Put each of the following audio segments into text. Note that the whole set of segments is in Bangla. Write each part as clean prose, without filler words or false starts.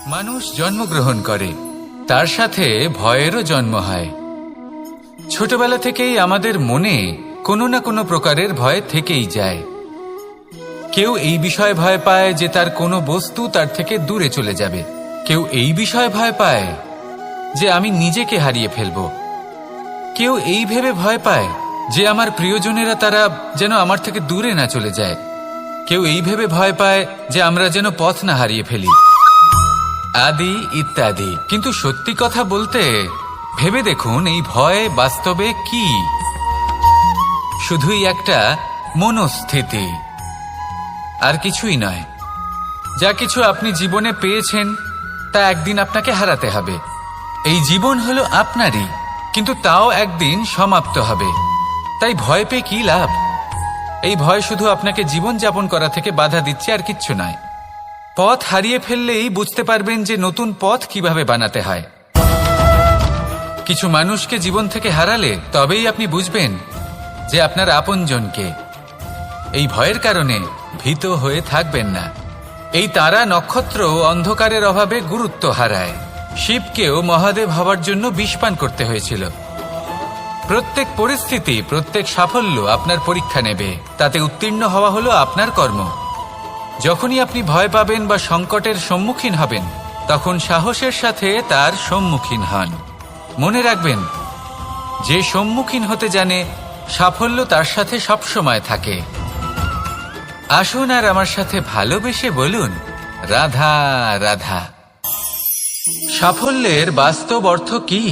মানুষ জন্মগ্রহণ করে, তার সাথে ভয়েরও জন্ম হয়। ছোটবেলা থেকেই আমাদের মনে কোনো না কোনো প্রকারের ভয় থেকেই যায়। কেউ এই বিষয়ে ভয় পায় যে তার কোনো বস্তু তার থেকে দূরে চলে যাবে, কেউ এই বিষয়ে ভয় পায় যে আমি নিজেকে হারিয়ে ফেলব, কেউ এই ভেবে ভয় পায় যে আমার প্রিয়জনেরা তারা যেন আমার থেকে দূরে না চলে যায়, কেউ এই ভেবে ভয় পায় যে আমরা যেন পথ না হারিয়ে ফেলি, আদি ইত্যাদি। কিন্তু সত্যি কথা বলতে ভেবে দেখুন, এই ভয় বাস্তবে কি? শুধুই একটা মনস্থিতি, আর কিছুই নয়। যা কিছু আপনি জীবনে পেয়েছেন তা একদিন আপনাকে হারাতে হবে। এই জীবন হলো আপনারই, কিন্তু তাও একদিন সমাপ্ত হবে। তাই ভয় পেয়ে কি লাভ? এই ভয় শুধু আপনাকে জীবন যাপন করা থেকে বাধা দিচ্ছে, আর কিচ্ছু নয়। পথ হারিয়ে ফেললেই বুঝতে পারবেন যে নতুন পথ কিভাবে বানাতে হয়। কিছু মানুষকে জীবন থেকে হারালে তবেই আপনি বুঝবেন যে আপনার আপনজনকে। এই ভয়ের কারণে ভীত হয়ে থাকবেন না। এই তারা নক্ষত্র অন্ধকারের অভাবে গুরুত্ব হারায়। শিবকেও মহাদেব হওয়ার জন্য বিষপান করতে হয়েছিল। প্রত্যেক পরিস্থিতি, প্রত্যেক সাফল্য আপনার পরীক্ষা নেবে, তাতে উত্তীর্ণ হওয়া হলো আপনার কর্ম। যখনই আপনি ভয় পাবেন বা সংকটের সম্মুখীন হবেন, তখন সাহসের সাথে তার সম্মুখীন হন। মনে রাখবেন, যে সম্মুখীন হতে জানে সাফল্য তার সাথে সবসময় থাকে। আসুন আর আমার সাথে ভালোবেসে বলুন, রাধা রাধা। সাফল্যের বাস্তব অর্থ কি?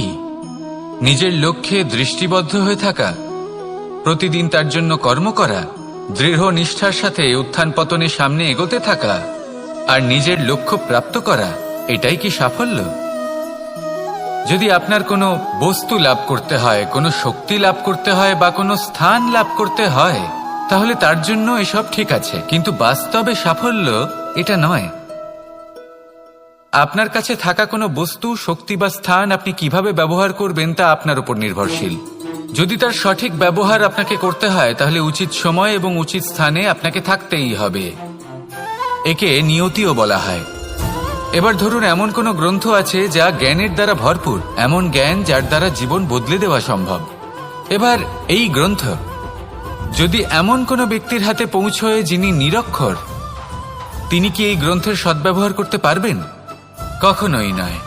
নিজের লক্ষ্যে দৃষ্টিবদ্ধ হয়ে থাকা, প্রতিদিন তার জন্য কর্ম করা, দৃঢ় নিষ্ঠার সাথে উত্থান পতনে সামনে এগোতে থাকা, আর নিজের লক্ষ্য প্রাপ্ত করা, এটাই কি সাফল্য? যদি আপনার কোনো বস্তু লাভ করতে হয়, কোনো শক্তি লাভ করতে হয় বা কোনো স্থান লাভ করতে হয়, তাহলে তার জন্য এসব ঠিক আছে, কিন্তু বাস্তবে সাফল্য এটা নয়। আপনার কাছে থাকা কোনো বস্তু, শক্তি বা স্থান আপনি কিভাবে ব্যবহার করবেন তা আপনার উপর নির্ভরশীল। যদি তার সঠিক ব্যবহার আপনাকে করতে হয়, তাহলে উচিত সময় এবং উচিত স্থানে আপনাকে থাকতেই হবে। একে নিয়তিও বলা হয়। এবার ধরুন, এমন কোনো গ্রন্থ আছে যা জ্ঞানের দ্বারা ভরপুর, এমন জ্ঞান যার দ্বারা জীবন বদলে দেওয়া সম্ভব। এবার এই গ্রন্থ যদি এমন কোনো ব্যক্তির হাতে পৌঁছয় যিনি নিরক্ষর, তিনি কি এই গ্রন্থের সদ্ব্যবহার করতে পারবেন? কখনোই নয়।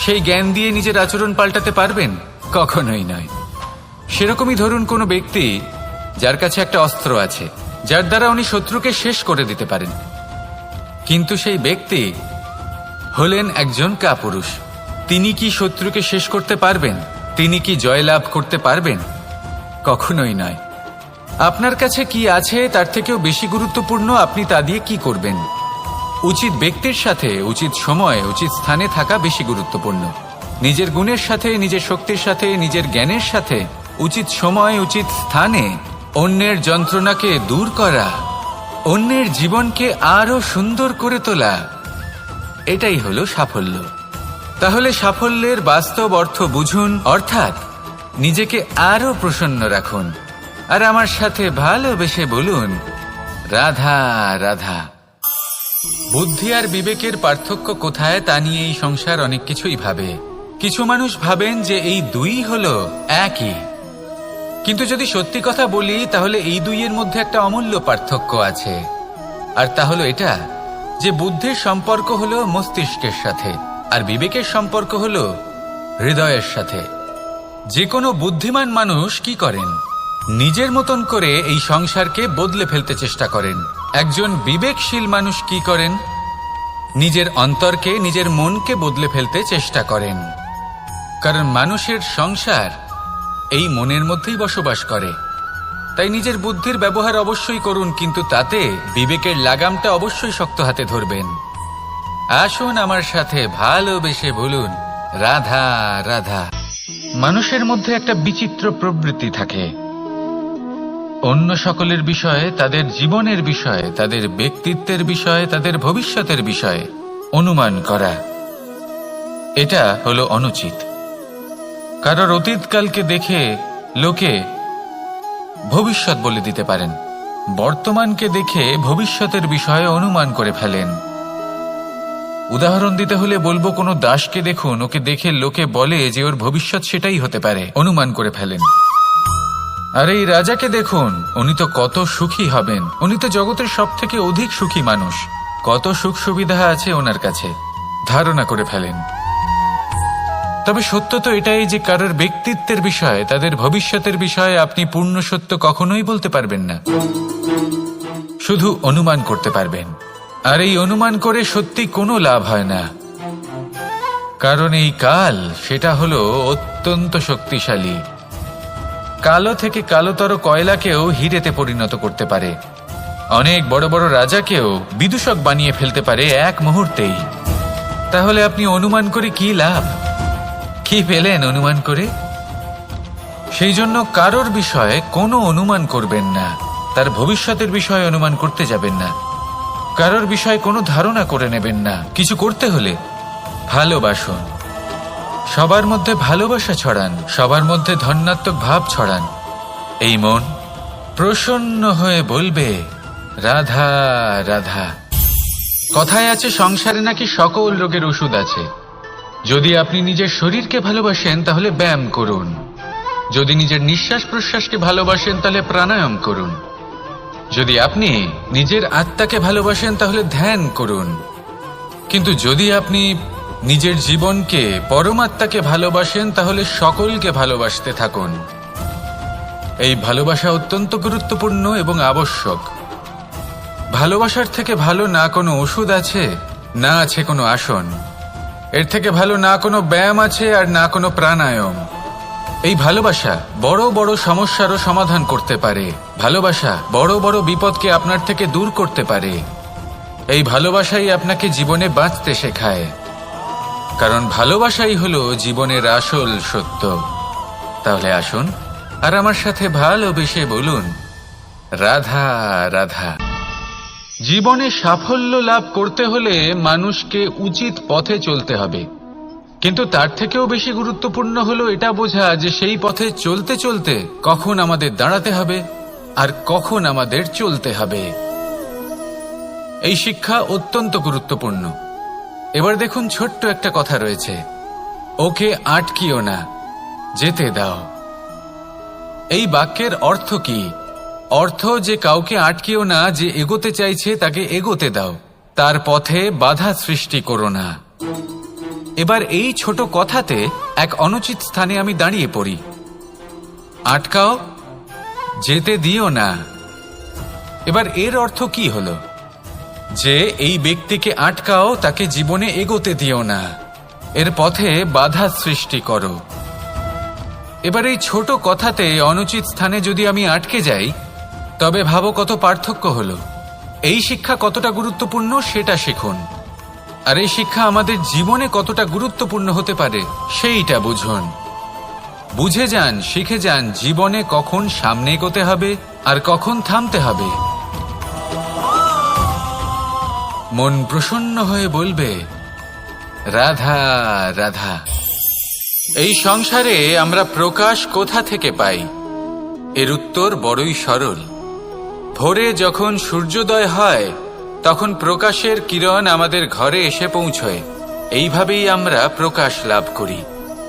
সেই জ্ঞান দিয়ে নিজের আচরণ পাল্টাতে পারবেন? কখনোই নয়। সেরকমই ধরুন, কোনো ব্যক্তি যার কাছে একটা অস্ত্র আছে, যার দ্বারা উনি শত্রুকে শেষ করে দিতে পারেন, কিন্তু সেই ব্যক্তি হলেন একজন কাপুরুষ। তিনি কি শত্রুকে শেষ করতে পারবেন? তিনি কি জয়লাভ করতে পারবেন? কখনোই নয়। আপনার কাছে কি আছে তার থেকেও বেশি গুরুত্বপূর্ণ আপনি তা দিয়ে কি করবেন। উচিত ব্যক্তির সাথে উচিত সময় উচিত স্থানে থাকা বেশি গুরুত্বপূর্ণ। নিজের গুণের সাথে, নিজের শক্তির সাথে, নিজের জ্ঞানের সাথে উচিত সময় উচিত স্থানে অন্যের যন্ত্রণাকে দূর করা, অন্যের জীবনকে আরো সুন্দর করে তোলা, এটাই হলো সাফল্য। তাহলে সাফল্যের বাস্তব অর্থ বুঝুন, অর্থাৎ নিজেকে আরো প্রসন্ন রাখুন, আর আমার সাথে ভালোবেসে বলুন, রাধা রাধা। বুদ্ধি আর বিবেকের পার্থক্য কোথায় তা নিয়ে এই সংসার অনেক কিছুই ভাবে। কিছু মানুষ ভাবেন যে এই দুই হলো একই, কিন্তু যদি সত্যি কথা বলি তাহলে এই দুইয়ের মধ্যে একটা অমূল্য পার্থক্য আছে, আর তা হলো এটা যে বুদ্ধির সম্পর্ক হলো মস্তিষ্কের সাথে, আর বিবেকের সম্পর্ক হলো হৃদয়ের সাথে। যে কোনো বুদ্ধিমান মানুষ কি করেন? নিজের মতন করে এই সংসারকে বদলে ফেলতে চেষ্টা করেন। একজন বিবেকশীল মানুষ কি করেন? নিজের অন্তরকে, নিজের মনকে বদলে ফেলতে চেষ্টা করেন। কারণ মানুষের সংসার এই মনের মধ্যেই বসবাস করে। তাই নিজের বুদ্ধির ব্যবহার অবশ্যই করুন, কিন্তু তাতে বিবেকের লাগামটা অবশ্যই শক্ত হাতে ধরবেন। আসুন আমার সাথে ভালোবেসে বলুন, রাধা রাধা। মানুষের মধ্যে একটা বিচিত্র প্রবৃত্তি থাকে, অন্য সকলের বিষয়ে, তাদের জীবনের বিষয়ে, তাদের ব্যক্তিত্বের বিষয়ে, তাদের ভবিষ্যতের বিষয়ে অনুমান করা। এটা হলো অনুচিত। কারোর অতীতকালকে দেখে লোকে ভবিষ্যৎ বলে দিতে পারেন, বর্তমানকে দেখে ভবিষ্যতের বিষয়ে অনুমান করে ফেলেন। উদাহরণ দিতে হলে বলবো, কোনো দাসকে দেখুন, ওকে দেখে লোকে বলে যে ওর ভবিষ্যৎ সেটাই হতে পারে, অনুমান করে ফেলেন। আর এই রাজাকে দেখুন, উনি তো কত সুখী হবেন, উনি তো জগতের সব থেকে অধিক সুখী মানুষ, কত সুখ সুবিধা আছে ওনার কাছে, ধারণা করে ফেলেন। তবে সত্য তো এটাই যে কারোর ব্যক্তিত্বের বিষয়ে, তাদের ভবিষ্যতের বিষয়ে আপনি পূর্ণ সত্য কখনোই বলতে পারবেন না, শুধু অনুমান করতে পারবেন। আর এই অনুমান করে সত্যি কোনো লাভ হয় না, কারণ এই কাল সেটা হলো অত্যন্ত শক্তিশালী। কালো থেকে কালোতর কয়লাকেও হিরেতে পরিণত করতে পারে, অনেক বড় বড় রাজাকেও বিদূষক বানিয়ে ফেলতে পারে এক মুহূর্তেই। তাহলে আপনি অনুমান করে কি লাভ? কি পেলেন অনুমান করে? সেই জন্য কারোর বিষয়ে কোনো অনুমান করবেন না, তার ভবিষ্যতের বিষয়ে অনুমান করতে যাবেন না, কারোর বিষয়ে কোনো ধারণা করে নেবেন না। কিছু করতে হলে ভালোবাসুন, সবার মধ্যে ভালোবাসা ছড়ান, সবার মধ্যে ধন্যাত্মক ভাব ছড়ান। এই মন প্রসন্ন হয়ে বলবে রাধা রাধা। কথায় আছে সংসারে নাকি সকল রোগের ওষুধ আছে। যদি আপনি নিজের শরীরকে ভালোবাসেন তাহলে ব্যায়াম করুন, যদি নিজের নিঃশ্বাস প্রশ্বাসকে ভালোবাসেন তাহলে প্রাণায়াম করুন, যদি আপনি নিজের আত্মাকে ভালোবাসেন তাহলে ধ্যান করুন, কিন্তু যদি আপনি নিজের জীবনকে, পরমাত্মাকে ভালোবাসেন তাহলে সকলকে ভালোবাসতে থাকুন। এই ভালোবাসা অত্যন্ত গুরুত্বপূর্ণ এবং আবশ্যক। ভালোবাসার থেকে ভালো না কোনো ওষুধ আছে, না আছে কোনো আসন, এর থেকে ভালো না কোনো ব্যায়াম আছে আর না কোনো প্রাণায়াম। এই ভালোবাসা বড় বড় সমস্যারও সমাধান করতে পারে, ভালোবাসা বড় বড় বিপদকে আপনার থেকে দূর করতে পারে। এই ভালোবাসাই আপনাকে জীবনে বাঁচতে শেখায়, কারণ ভালোবাসাই হলো জীবনের আসল সত্য। তাহলে আসুন আর আমার সাথে ভালোবেসে বলুন রাধা রাধা। জীবনে সাফল্য লাভ করতে হলে মানুষকে উচিত পথে চলতে হবে, কিন্তু তার থেকেও বেশি গুরুত্বপূর্ণ হলো এটা বোঝা যে সেই পথে চলতে চলতে কখন আমাদের দাঁড়াতে হবে আর কখন আমাদের চলতে হবে। এই শিক্ষা অত্যন্ত গুরুত্বপূর্ণ। এবার দেখুন, ছোট্ট একটা কথা রয়েছে, ওকে আটকিও না, যেতে দাও। এই বাক্যের অর্থ কি? অর্থ যে কাউকে আটকিও না, যে এগোতে চাইছে তাকে এগোতে দাও, তার পথে বাধা সৃষ্টি করো না। এবার এই ছোট কথাতে এক অনুচিত স্থানে আমি দাঁড়িয়ে পড়ি। আটকাও, যেতে দিও না। এবার এর অর্থ কি হলো? যে এই ব্যক্তিকে আটকাও, তাকে জীবনে এগোতে দিও না, এর পথে বাধা সৃষ্টি করো। এবার এই ছোট কথাতে অনুচিত স্থানে যদি আমি আটকে যাই, তবে ভাবো কত পার্থক্য হলো। এই শিক্ষা কতটা গুরুত্বপূর্ণ সেটা শিখুন, আর এই শিক্ষা আমাদের জীবনে কতটা গুরুত্বপূর্ণ হতে পারে সেইটা বুঝুন। বুঝে যান, শিখে যান জীবনে কখন সামনে এগোতে হবে আর কখন থামতে হবে। মন প্রসন্ন হয়ে বলবে রাধা রাধা। এই সংসারে আমরা প্রকাশ কোথা থেকে পাই? এর উত্তর বড়ই সরল। ভোরে যখন সূর্যোদয় হয় তখন প্রকাশের কিরণ আমাদের ঘরে এসে পৌঁছয়, এইভাবেই আমরা প্রকাশ লাভ করি।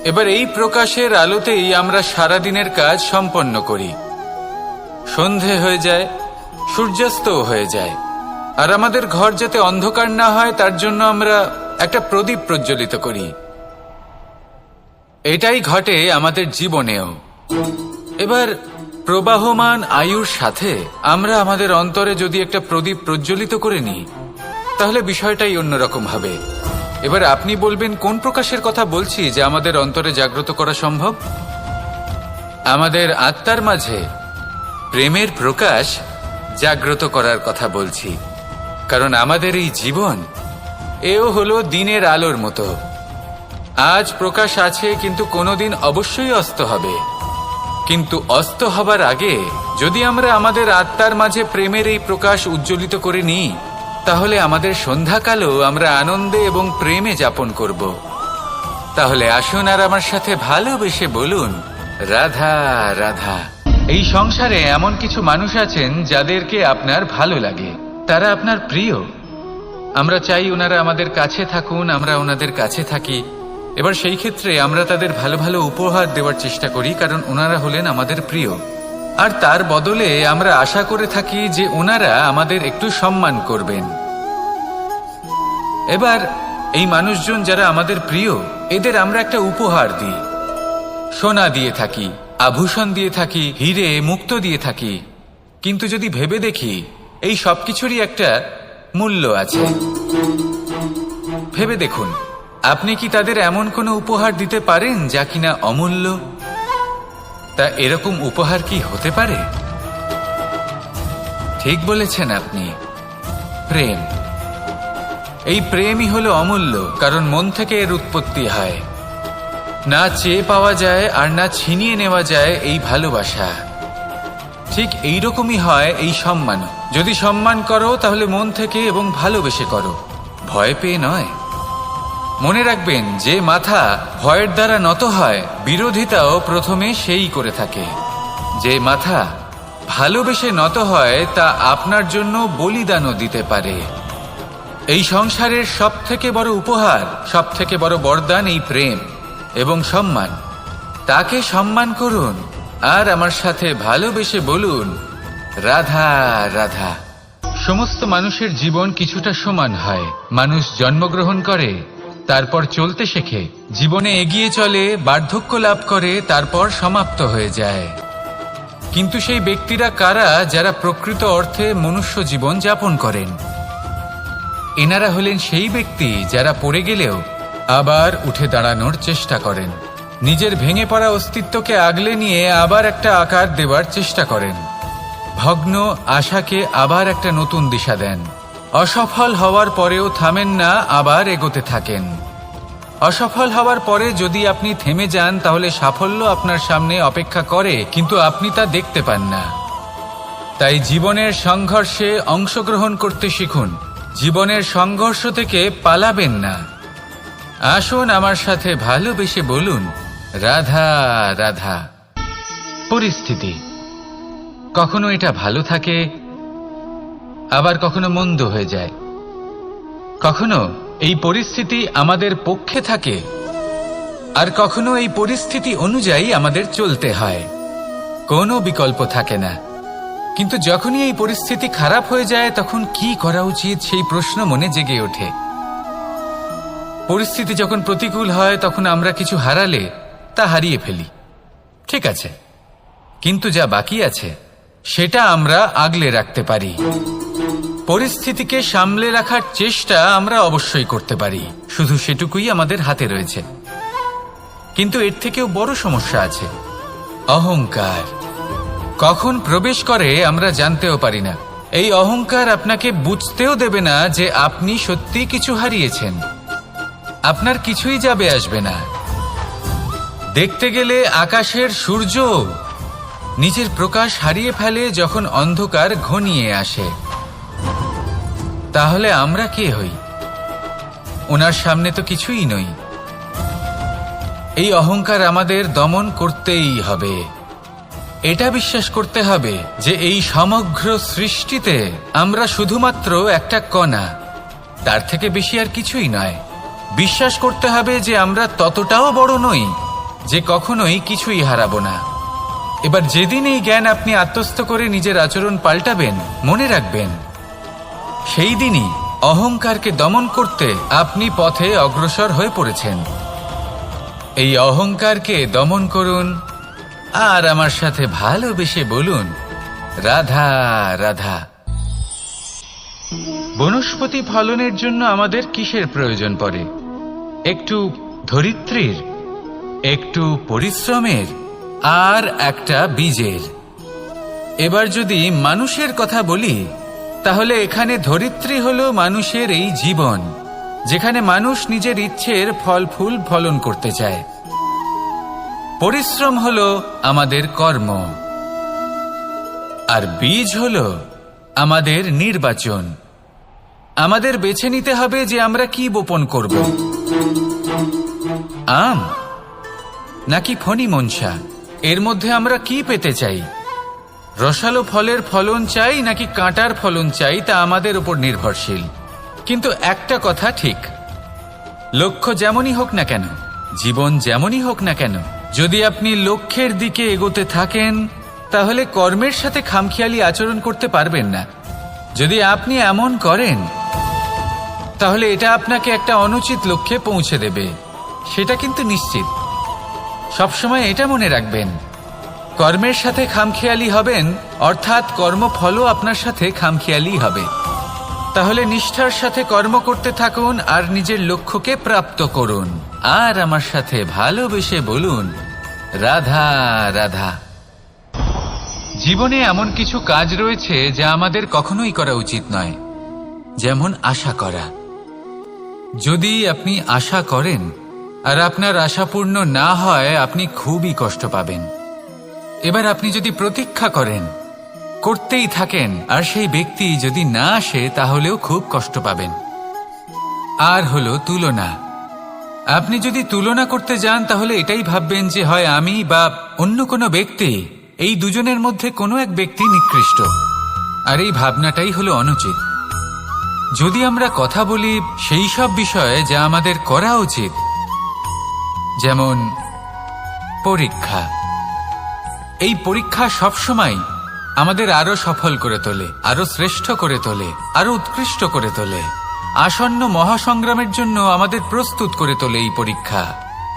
এবার এই প্রকাশের আলোতেই আমরা সারাদিনের কাজ সম্পন্ন করি। সন্ধে হয়ে যায়, সূর্যাস্তও হয়ে যায়, আর আমাদের ঘর যাতে অন্ধকার না হয় তার জন্য আমরা একটা প্রদীপ প্রজ্বলিত করি। এটাই ঘটে আমাদের জীবনেও। এবার প্রবাহমান আয়ুর সাথে আমরা আমাদের অন্তরে যদি একটা প্রদীপ প্রজ্বলিত করে নিই, তাহলে বিষয়টাই অন্যরকম হবে। এবার আপনি বলবেন, কোন প্রকাশের কথা বলছি যে আমাদের অন্তরে জাগ্রত করা সম্ভব? আমাদের আত্মার মাঝে প্রেমের প্রকাশ জাগ্রত করার কথা বলছি, কারণ আমাদের এই জীবন এও হলো দিনের আলোর মতো। আজ প্রকাশ আছে, কিন্তু কোনোদিন অবশ্যই অস্ত হবে। কিন্তু অস্ত হবার আগে যদি আমরা আমাদের আত্মার মাঝে প্রেমের এই প্রকাশ উজ্জ্বলিত করে নিই, তাহলে আমাদের সন্ধ্যাকালও আমরা আনন্দে এবং প্রেমে যাপন করব। তাহলে আসুন আর আমার সাথে ভালোবেসে বলুন রাধা রাধা। এই সংসারে এমন কিছু মানুষ আছেন যাদেরকে আপনার ভালো লাগে, তারা আপনার প্রিয়। আমরা চাই ওনারা আমাদের কাছে থাকুন, আমরা ওনাদের কাছে থাকি। এবার সেই ক্ষেত্রে আমরা তাদের ভালো ভালো উপহার দেওয়ার চেষ্টা করি, কারণ ওনারা হলেন আমাদের প্রিয়। আর তার বদলে আমরা আশা করে থাকি যে ওনারা আমাদের একটু সম্মান করবেন। এবার এই মানুষজন যারা আমাদের প্রিয়, এদের আমরা একটা উপহার দিই। সোনা দিয়ে থাকি, আভূষণ দিয়ে থাকি, হিরে মুক্তো দিয়ে থাকি। কিন্তু যদি ভেবে দেখি, এই সবকিছুরই একটা মূল্য আছে। ভেবে দেখুন, আপনি কি তাদের এমন কোনো উপহার দিতে পারেন যা কিনা অমূল্য? তা এরকম উপহার কি হতে পারে? ঠিক বলেছেন আপনি, প্রেম। এই প্রেমই হলো অমূল্য, কারণ মন থেকে এর উৎপত্তি হয়। না চেয়ে পাওয়া যায় আর না ছিনিয়ে নেওয়া যায় এই ভালোবাসা। ঠিক এইরকমই হয় এই সম্মান। যদি সম্মান করো তাহলে মন থেকে এবং ভালোবেসে করো, ভয় পেয়ে নয়। মনে রাখবেন, যে মাথা ভয়ের দ্বারা নত হয়, বিরোধিতাও প্রথমে সেই করে থাকে। যে মাথা ভালোবেসে নত হয়, তা আপনার জন্য বলিদানও দিতে পারে। এই সংসারের সব থেকে বড় উপহার, সব থেকে বড় বরদান এই প্রেম এবং সম্মান। তাকে সম্মান করুন আর আমার সাথে ভালোবেসে বলুন, রাধা রাধা। সমস্ত মানুষের জীবন কিছুটা সমান হয়। মানুষ জন্মগ্রহণ করে, তারপর চলতে শেখে, জীবনে এগিয়ে চলে, বার্ধক্য লাভ করে, তারপর সমাপ্ত হয়ে যায়। কিন্তু সেই ব্যক্তিরা কারা যারা প্রকৃত অর্থে মনুষ্য জীবন যাপন করেন? এনারা হলেন সেই ব্যক্তি যারা পড়ে গেলেও আবার উঠে দাঁড়ানোর চেষ্টা করেন, নিজের ভেঙে পড়া অস্তিত্বকে আগলে নিয়ে আবার একটা আকার দেওয়ার চেষ্টা করেন, ভগ্ন আশাকে আবার একটা নতুন দিশা দেন। অসফল হওয়ার পরেও থামেন না, আবার এগোতে থাকেন। অসফল হওয়ার পরে যদি আপনি থেমে যান, তাহলে সাফল্য আপনার সামনে অপেক্ষা করে, কিন্তু আপনি তা দেখতে পান না। তাই জীবনের সংঘর্ষে অংশগ্রহণ করতে শিখুন। জীবনের সংঘর্ষ থেকে পালাবেন না। আসুন আমার সাথে ভালোবেসে বলুন, রাধা রাধা। পরিস্থিতি কখনো এটা ভালো থাকে, আবার কখনো মন্দ হয়ে যায়। কখনো এই পরিস্থিতি আমাদের পক্ষে থাকে, আর কখনো এই পরিস্থিতি অনুযায়ী আমাদের চলতে হয়। কোনো বিকল্প থাকে না। কিন্তু যখনই এই পরিস্থিতি খারাপ হয়ে যায়, তখন কি করা উচিত সেই প্রশ্ন মনে জেগে ওঠে। পরিস্থিতি যখন প্রতিকূল হয়, তখন আমরা কিছু হারালে তা হারিয়ে ফেলি, ঠিক আছে, কিন্তু যা বাকি আছে সেটা আমরা আগলে রাখতে পারি। পরিস্থিতিকে সামলে রাখার চেষ্টা আমরা অবশ্যই করতে পারি, শুধু সেটুকুই আমাদের হাতে রয়েছে। কিন্তু এর থেকেও বড় সমস্যা আছে, অহংকার। কখন প্রবেশ করে আমরা জানতেও পারি না। এই অহংকার আপনাকে বুঝতেও দেবে না যে আপনি সত্যি কিছু হারিয়েছেন। আপনার কিছুই যাবে আসবে না। দেখতে গেলে আকাশের সূর্য নিজের প্রকাশ হারিয়ে ফেলে যখন অন্ধকার ঘনিয়ে আসে। তাহলে আমরা কে হই? ওনার সামনে তো কিছুই নই। এই অহংকার আমাদের দমন করতেই হবে। এটা বিশ্বাস করতে হবে যে এই সমগ্র সৃষ্টিতে আমরা শুধুমাত্র একটা কণা, তার থেকে বেশি আর কিছুই নয়। বিশ্বাস করতে হবে যে আমরা ততটাও বড় নই যে কখনোই কিছুই হারাবো না। এবার যেদিন এই জ্ঞান আপনি আত্মস্থ করে নিজের আচরণ পাল্টাবেন, মনে রাখবেন সেই দিনই অহংকারকে দমন করতে আপনি পথে অগ্রসর হয়ে পড়েছেন। এই অহংকারকে দমন করুন আর আমার সাথে ভালোবেসে বলুন, রাধা রাধা। বনস্পতি ফলনের জন্য আমাদের কিসের প্রয়োজন পড়ে? একটু ধরিত্রীর, একটু পরিশ্রমের, আর একটা বীজের। এবার যদি মানুষের কথা বলি, তাহলে এখানে ধরিত্রী হলো মানুষের এই জীবন, যেখানে মানুষ নিজের ইচ্ছের ফল ফুল ফলন করতে চায়। পরিশ্রম হলো আমাদের কর্ম, আর বীজ হলো আমাদের নির্বাচন। আমাদের বেছে নিতে হবে যে আমরা কি বপন করব, আম নাকি ফণি মনসা। এর মধ্যে আমরা কি পেতে চাই? রসালো ফলের ফলন চাই নাকি কাঁটার ফলন চাই, তা আমাদের উপর নির্ভরশীল। কিন্তু একটা কথা ঠিক, লক্ষ্য যেমনই হোক না কেন, জীবন যেমনই হোক না কেন, যদি আপনি লক্ষ্যের দিকে এগোতে থাকেন তাহলে কর্মের সাথে খামখেয়ালি আচরণ করতে পারবেন না। যদি আপনি এমন করেন তাহলে এটা আপনাকে একটা অনুচিত লক্ষ্যে পৌঁছে দেবে, সেটা কিন্তু নিশ্চিত। সবসময় এটা মনে রাখবেন, কর্মের সাথে খামখেয়ালি হবেন অর্থাৎ কর্মফলও আপনার সাথে খামখেয়ালি হবে। তাহলে নিষ্ঠার সাথে কর্ম করতে থাকুন আর নিজের লক্ষ্যকে প্রাপ্ত করুন। আর আমার সাথে ভালোবেসে বলুন, রাধা রাধা। জীবনে এমন কিছু কাজ রয়েছে যা আমাদের কখনোই করা উচিত নয়, যেমন আশা করা। যদি আপনি আশা করেন আর আপনার আশা পূর্ণ না হয়, আপনি খুবই কষ্ট পাবেন। এবার আপনি যদি প্রতীক্ষা করেন, করতেই থাকেন, আর সেই ব্যক্তি যদি না আসে তাহলেও খুব কষ্ট পাবেন। আর হলো তুলনা। আপনি যদি তুলনা করতে যান তাহলে এটাই ভাববেন যে হয় আমি বা অন্য কোনো ব্যক্তি, এই দুজনের মধ্যে কোনো এক ব্যক্তি নিকৃষ্ট। আর এই ভাবনাটাই হলো অনুচিত। যদি আমরা কথা বলি সেই সব বিষয়ে যা আমাদের করা উচিত, যেমন পরীক্ষা। এই পরীক্ষা সবসময় আমাদের আরো সফল করে তোলে, আরো শ্রেষ্ঠ করে তোলে, আরো উৎকৃষ্ট করে তোলে। আসন্ন মহাসংগ্রামের জন্য আমাদের প্রস্তুত করে তোলে এই পরীক্ষা।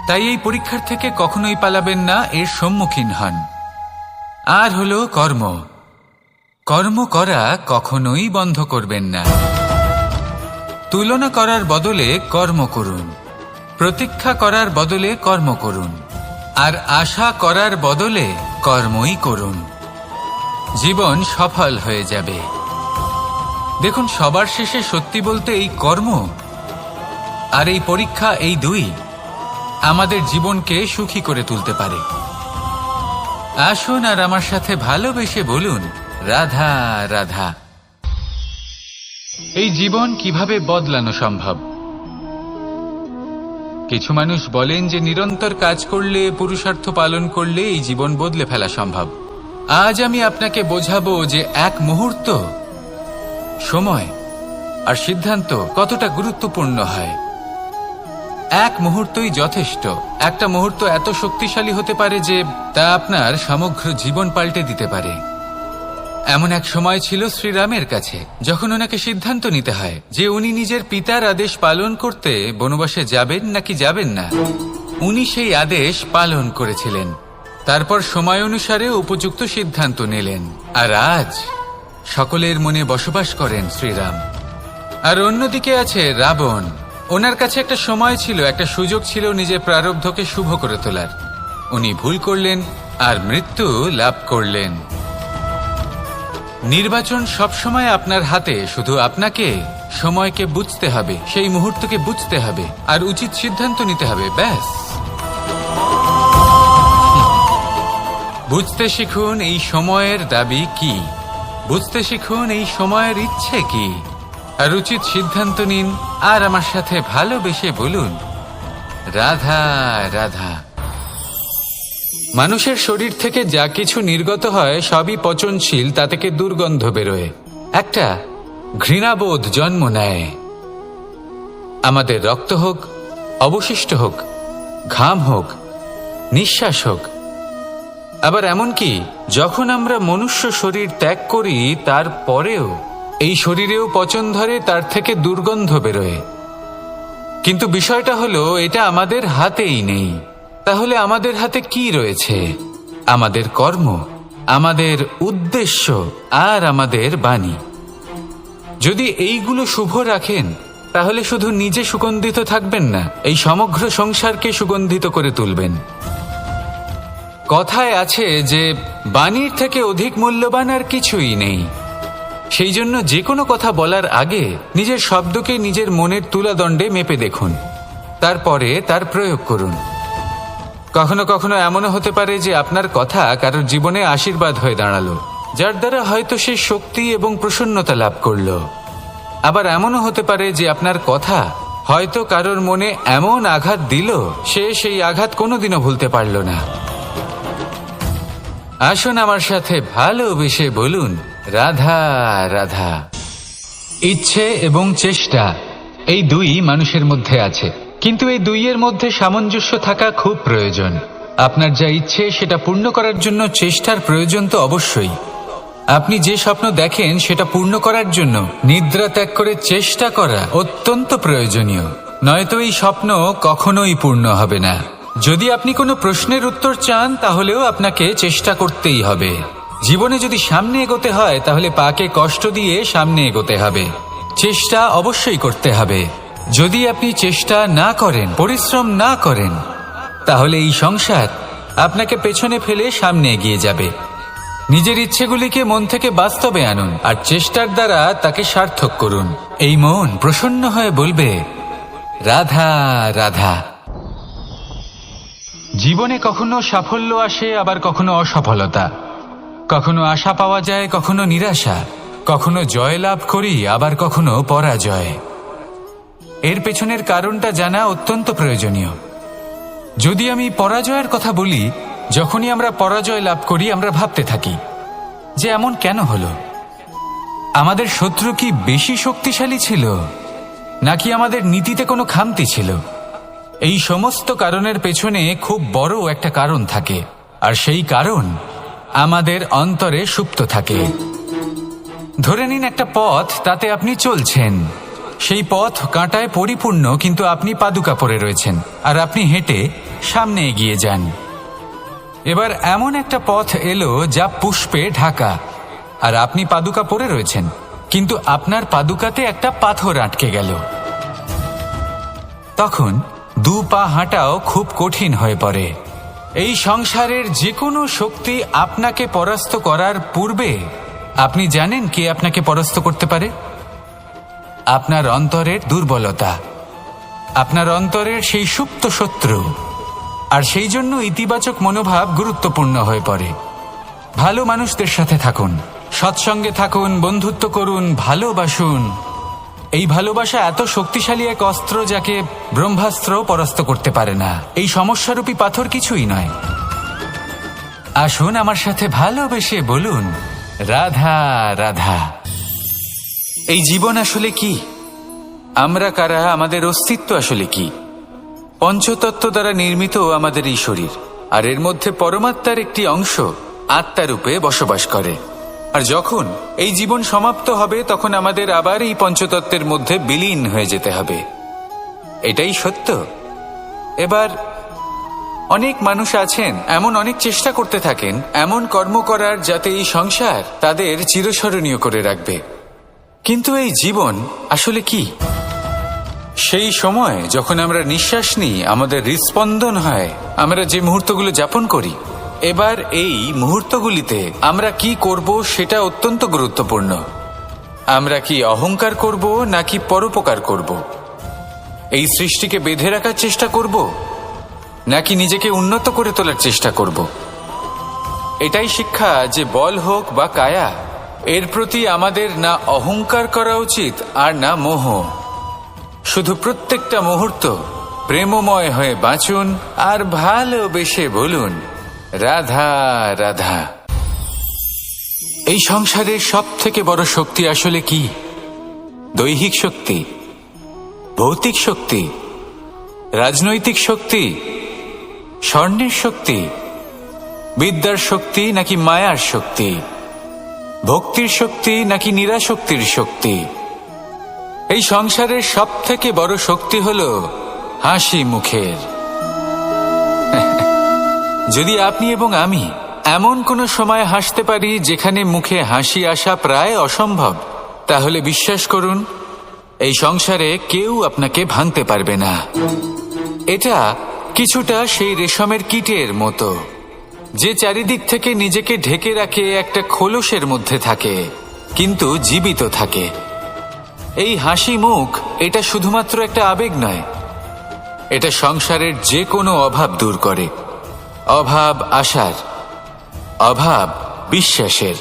তাই এই পরীক্ষার থেকে কখনোই পালাবেন না, এর সম্মুখীন হন। আর হলো কর্ম। কর্ম করা কখনোই বন্ধ করবেন না। তুলনা করার বদলে কর্ম করুন, প্রতীক্ষা করার বদলে কর্ম করুন, আর আশা করার বদলে কর্মই করুন। জীবন সফল হয়ে যাবে। দেখুন, সবার শেষে সত্যি বলতে এই কর্ম আর এই পরীক্ষা, এই দুই আমাদের জীবনকে সুখী করে তুলতে পারে। আসুন আর আমার সাথে ভালোবেসে বলুন, রাধা রাধা। এই জীবন কিভাবে বদলানো সম্ভব? কিছু মানুষ বলেন যে নিরন্তর কাজ করলে, পুরুষার্থ পালন করলে এই জীবন বদলে ফেলা সম্ভব। আজ আমি আপনাকে বোঝাবো যে এক মুহূর্ত, সময় আর সিদ্ধান্ত কতটা গুরুত্বপূর্ণ হয়। এক মুহূর্তই যথেষ্ট। একটা মুহূর্ত এত শক্তিশালী হতে পারে যে তা আপনার সমগ্র জীবন পাল্টে দিতে পারে। এমন এক সময় ছিল শ্রীরামের কাছে, যখন ওনাকে সিদ্ধান্ত নিতে হয় যে উনি নিজের পিতার আদেশ পালন করতে বনবাসে যাবেন নাকি যাবেন না। উনি সেই আদেশ পালন করেছিলেন। তারপর সময় অনুসারে উপযুক্ত সিদ্ধান্ত নিলেন। আর আজ সকলের মনে বসবাস করেন শ্রীরাম। আর অন্যদিকে আছে রাবণ। ওনার কাছে একটা সময় ছিল, একটা সুযোগ ছিল নিজের প্রারব্ধকে শুভ করে তোলার। উনি ভুল করলেন আর মৃত্যু লাভ করলেন। নির্বাচন সবসময় আপনার হাতে, শুধু আপনাকে সময়কে বুঝতে হবে, সেই মুহূর্তকে বুঝতে হবে আর উচিত সিদ্ধান্ত নিতে হবে, ব্যাস। বুঝতে শিখুন এই সময়ের দাবি কি, বুঝতে শিখুন এই সময়ের ইচ্ছে কি, আর উচিত সিদ্ধান্ত নিন। আর আমার সাথে ভালোবেসে বলুন, রাধা রাধা। মানুষের শরীর থেকে যা কিছু নির্গত হয় সবই পচনশীল, তা থেকে দুর্গন্ধ বেরোয়, একটা ঘৃণাবোধ জন্ম নেয়। আমাদের রক্ত হোক, অবশিষ্ট হোক, ঘাম হোক, নিঃশ্বাস হোক, আবার এমনকি যখন আমরা মনুষ্য শরীর ত্যাগ করি তারপরেও এই শরীরেও পচন ধরে, তার থেকে দুর্গন্ধ বেরোয়। কিন্তু বিষয়টা হলো এটা আমাদের হাতেই নেই। তাহলে আমাদের হাতে কি রয়েছে? আমাদের কর্ম, আমাদের উদ্দেশ্য আর আমাদের বাণী। যদি এইগুলো শুভ রাখেন তাহলে শুধু নিজে সুগন্ধিত থাকবেন না, এই সমগ্র সংসারকে সুগন্ধিত করে তুলবেন। কথায় আছে যে বাণীর থেকে অধিক মূল্যবান আর কিছুই নেই। সেই জন্য যে কোনো কথা বলার আগে নিজের শব্দকে নিজের মনের তুলাদণ্ডে মেপে দেখুন, তারপরে তার প্রয়োগ করুন। কখনো কখনো এমনও হতে পারে যে আপনার কথা কারোর জীবনে আশীর্বাদ হয়ে দাঁড়ালো, যার দ্বারা হয়তো সে শক্তি এবং প্রসন্নতা লাভ করলো। আবার এমনও হতে পারে যে আপনার কথা হয়তো কারোর মনে এমন আঘাত দিল, সে সেই আঘাত কোনোদিনও ভুলতে পারল না। আসুন আমার সাথে ভালোবেসে বলুন, রাধা রাধা। ইচ্ছে এবং চেষ্টা এই দুই মানুষের মধ্যে আছে, কিন্তু এই দুইয়ের মধ্যে সামঞ্জস্য থাকা খুব প্রয়োজন। আপনার যা ইচ্ছে সেটা পূর্ণ করার জন্য চেষ্টার প্রয়োজন তো অবশ্যই। আপনি যে স্বপ্ন দেখেন সেটা পূর্ণ করার জন্য নিদ্রা ত্যাগ করে চেষ্টা করা অত্যন্ত প্রয়োজনীয়, নয়তো এই স্বপ্ন কখনোই পূর্ণ হবে না। যদি আপনি কোনো প্রশ্নের উত্তর চান তাহলেও আপনাকে চেষ্টা করতেই হবে। জীবনে যদি সামনে এগোতে হয় তাহলে পাকে কষ্ট দিয়ে সামনে এগোতে হবে, চেষ্টা অবশ্যই করতে হবে। যদি আপনি চেষ্টা না করেন, পরিশ্রম না করেন, তাহলে এই সংসার আপনাকে পেছনে ফেলে সামনে এগিয়ে যাবে। নিজের ইচ্ছেগুলিকে মন থেকে বাস্তবে আনুন আর চেষ্টার দ্বারা তাকে সার্থক করুন। এই মন প্রসন্ন হয়ে বলবে, রাধা রাধা। জীবনে কখনো সাফল্য আসে, আবার কখনো অসফলতা, কখনো আশা পাওয়া যায়, কখনো নিরাশা, কখনো জয় লাভ করি, আবার কখনো পরাজয়। এর পেছনের কারণটা জানা অত্যন্ত প্রয়োজনীয়। যদি আমি পরাজয়ের কথা বলি, যখনই আমরা পরাজয় লাভ করি আমরা ভাবতে থাকি যে এমন কেন হলো? আমাদের শত্রু কি বেশি শক্তিশালী ছিল, নাকি আমাদের নীতিতে কোনো খামতি ছিল? এই সমস্ত কারণের পেছনে খুব বড় একটা কারণ থাকে, আর সেই কারণ আমাদের অন্তরে সুপ্ত থাকে। ধরে নিন একটা পথ, তাতে আপনি চলছেন, সেই পথ কাঁটায় পরিপূর্ণ, কিন্তু আপনি পাদুকা পরে রয়েছেন আর আপনি হেঁটে সামনে এগিয়ে যান। এবার এমন একটা পথ এলো যা পুষ্পে ঢাকা, আর আপনি পাদুকা পরে রয়েছেন, কিন্তু আপনার পাদুকাতে একটা পাথর আটকে গেল। তখন দু পা হাঁটাও খুব কঠিন হয়ে পড়ে। এই সংসারের যে কোনো শক্তি আপনাকে পরাস্ত করার পূর্বে আপনি জানেন কে আপনাকে পরাস্ত করতে পারে? আপনার অন্তরের দুর্বলতা, আপনার অন্তরের সেই সুপ্ত শত্রু। আর সেই জন্য ইতিবাচক মনোভাব গুরুত্বপূর্ণ হয়ে পড়ে। ভালো মানুষদের সাথে থাকুন, সৎসঙ্গে থাকুন, বন্ধুত্ব করুন, ভালোবাসুন। এই ভালোবাসা এত শক্তিশালী এক অস্ত্র যাকে ব্রহ্মাস্ত্র পরাস্ত করতে পারে না। এই সমস্যারূপী পাথর কিছুই নয়। আসুন আমার সাথে ভালোবেসে বলুন, রাধা রাধা। এই জীবন আসলে কি? আমরা কারা? আমাদের অস্তিত্ব আসলে কি? পঞ্চতত্ত্ব দ্বারা নির্মিত আমাদের এই শরীর, আর এর মধ্যে পরমাত্মার একটি অংশ আত্মারূপে বসবাস করে। আর যখন এই জীবন সমাপ্ত হবে তখন আমাদের আবার এই পঞ্চতত্ত্বের মধ্যে বিলীন হয়ে যেতে হবে। এটাই সত্য। এবার অনেক মানুষ আছেন এমন অনেক চেষ্টা করতে থাকেন এমন কর্ম করার যাতে এই সংসার তাদের চিরস্মরণীয় করে রাখবে। কিন্তু এই জীবন আসলে কি? সেই সময় যখন আমরা নিঃশ্বাস নিই, আমাদের হৃৎস্পন্দন হয়, আমরা যে মুহূর্তগুলো যাপন করি, এবার এই মুহূর্তগুলিতে আমরা কি করব সেটা অত্যন্ত গুরুত্বপূর্ণ। আমরা কি অহংকার করব নাকি পরোপকার করব? এই সৃষ্টিকে বেঁধে রাখার চেষ্টা করব নাকি নিজেকে উন্নত করে তোলার চেষ্টা করব? এটাই শিক্ষা যে বল হোক বা কায়া, এর প্রতি আমাদের না অহংকার করা উচিত আর না মোহ। শুধু প্রত্যেকটা মুহূর্ত প্রেমময় হয়ে বাঁচুন আর ভালোবেসে বলুন, রাধা রাধা। এই সংসারের সব থেকে বড় শক্তি আসলে কি? দৈহিক শক্তি, ভৌতিক শক্তি, রাজনৈতিক শক্তি, স্বর্ণের শক্তি, বিদ্যার শক্তি নাকি মায়ার শক্তি, ভক্তির শক্তি নাকি নিরাশক্তির শক্তি? এই সংসারের সব থেকে বড় শক্তি হল হাসি মুখের। যদি আপনি এবং আমি এমন কোনো সময় হাসতে পারি যেখানে মুখে হাসি আসা প্রায় অসম্ভব, তাহলে বিশ্বাস করুন এই সংসারে কেউ আপনাকে ভাঙতে পারবে না। এটা কিছুটা সেই রেশমের কীটের মতো, যে চারিদিক থেকে নিজেকে ঢেকে রাখে একটা খোলসের মধ্যে থাকে কিন্তু জীবিত থাকে। এই হাসি মুখ এটা শুধুমাত্র একটা আবেগ নয়, এটা সংসারের যে কোনো অভাব দূর করে। অভাব আশার, অভাব বিশ্বাসের।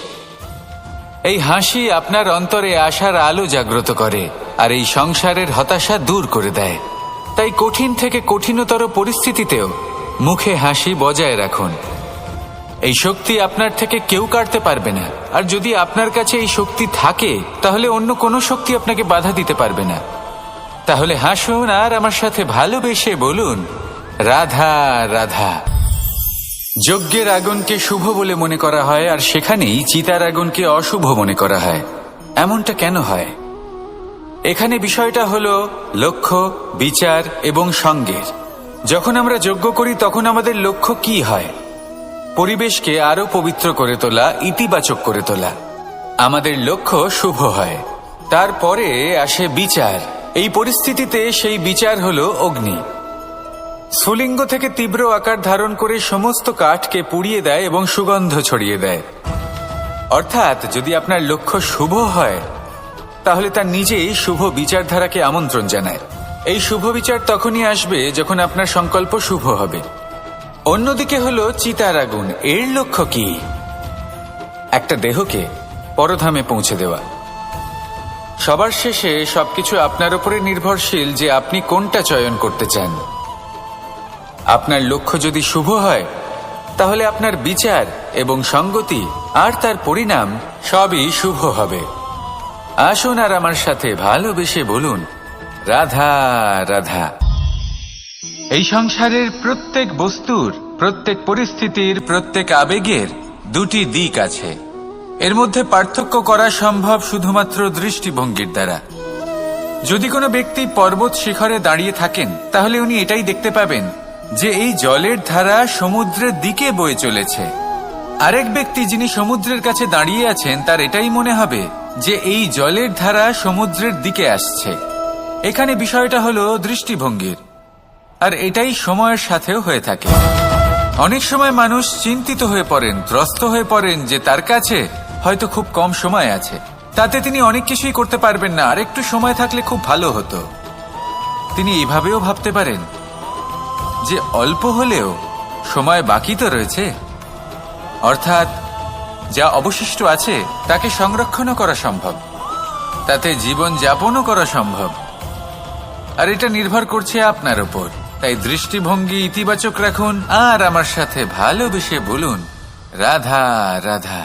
এই হাসি আপনার অন্তরে আশার আলো জাগ্রত করে আর এই সংসারের হতাশা দূর করে দেয়। তাই কঠিন থেকে কঠিনতর পরিস্থিতিতেও মুখে হাসি বজায় রাখুন। এই শক্তি আপনার থেকে কেউ কাটতে পারবে না। আর যদি আপনার কাছে এই শক্তি থাকে তাহলে অন্য কোনো শক্তি আপনাকে বাধা দিতে পারবে না। তাহলে হাসুন আর আমার সাথে ভালোবেসে বলুন, রাধা রাধা। যজ্ঞের আগুনকে শুভ বলে মনে করা হয়, আর সেখানেই চিতার আগুনকে অশুভ মনে করা হয়। এমনটা কেন হয়? এখানে বিষয়টা হলো লক্ষ্য, বিচার এবং সঙ্গের। যখন আমরা যজ্ঞ করি তখন আমাদের লক্ষ্য কি হয়? পরিবেশকে আরো পবিত্র করে তোলা, ইতিবাচক করে তোলা। আমাদের লক্ষ্য শুভ হয়। তারপরে আসে বিচার। এই পরিস্থিতিতে সেই বিচার হলো অগ্নি। স্ফুলিঙ্গ থেকে তীব্র আকার ধারণ করে সমস্ত কাঠকে পুড়িয়ে দেয় এবং সুগন্ধ ছড়িয়ে দেয়। অর্থাৎ যদি আপনার লক্ষ্য শুভ হয় তাহলে তার নিজেই শুভ বিচারধারাকে আমন্ত্রণ জানায়। এই শুভ বিচার তখনই আসবে যখন আপনার সংকল্প শুভ হবে। অন্যদিকে হলো চিতার আগুন। এর লক্ষ্য কি? একটা দেহকে পরধামে পৌঁছে দেওয়া। সবার শেষে সবকিছু আপনার উপরে নির্ভরশীল যে আপনি কোনটা চয়ন করতে চান। আপনার লক্ষ্য যদি শুভ হয় তাহলে আপনার বিচার এবং সঙ্গতি আর তার পরিণাম সবই শুভ হবে। আসুন আর আমার সাথে ভালোবেসে বলুন, রাধা রাধা। এই সংসারের প্রত্যেক বস্তুর, প্রত্যেক পরিস্থিতির, প্রত্যেক আবেগের দুটি দিক আছে। এর মধ্যে পার্থক্য করা সম্ভব শুধুমাত্র দৃষ্টিভঙ্গির দ্বারা। যদি কোনো ব্যক্তি পর্বত শিখরে দাঁড়িয়ে থাকেন তাহলে উনি এটাই দেখতে পাবেন যে এই জলের ধারা সমুদ্রের দিকে বয়ে চলেছে। আরেক ব্যক্তি যিনি সমুদ্রের কাছে দাঁড়িয়ে আছেন তার এটাই মনে হবে যে এই জলের ধারা সমুদ্রের দিকে আসছে। এখানে বিষয়টা হলো দৃষ্টিভঙ্গির, আর এটাই সময়ের সাথেও হয়ে থাকে। অনেক সময় মানুষ চিন্তিত হয়ে পড়েন, ত্রস্ত হয়ে পড়েন যে তার কাছে হয়তো খুব কম সময় আছে, তাতে তিনি অনেক কিছুই করতে পারবেন না, আর একটু সময় থাকলে খুব ভালো হতো। তিনি এভাবেও ভাবতে পারেন যে অল্প হলেও সময় বাকি তো রয়েছে, অর্থাৎ যা অবশিষ্ট আছে তাকে সংরক্ষণও করা সম্ভব, তাতে জীবন যাপনও করা সম্ভব। আর এটা নির্ভর করছে আপনার উপর। তাই দৃষ্টিভঙ্গি ইতিবাচক রাখুন আর আমার সাথে ভালোবেসে বলুন, রাধা রাধা।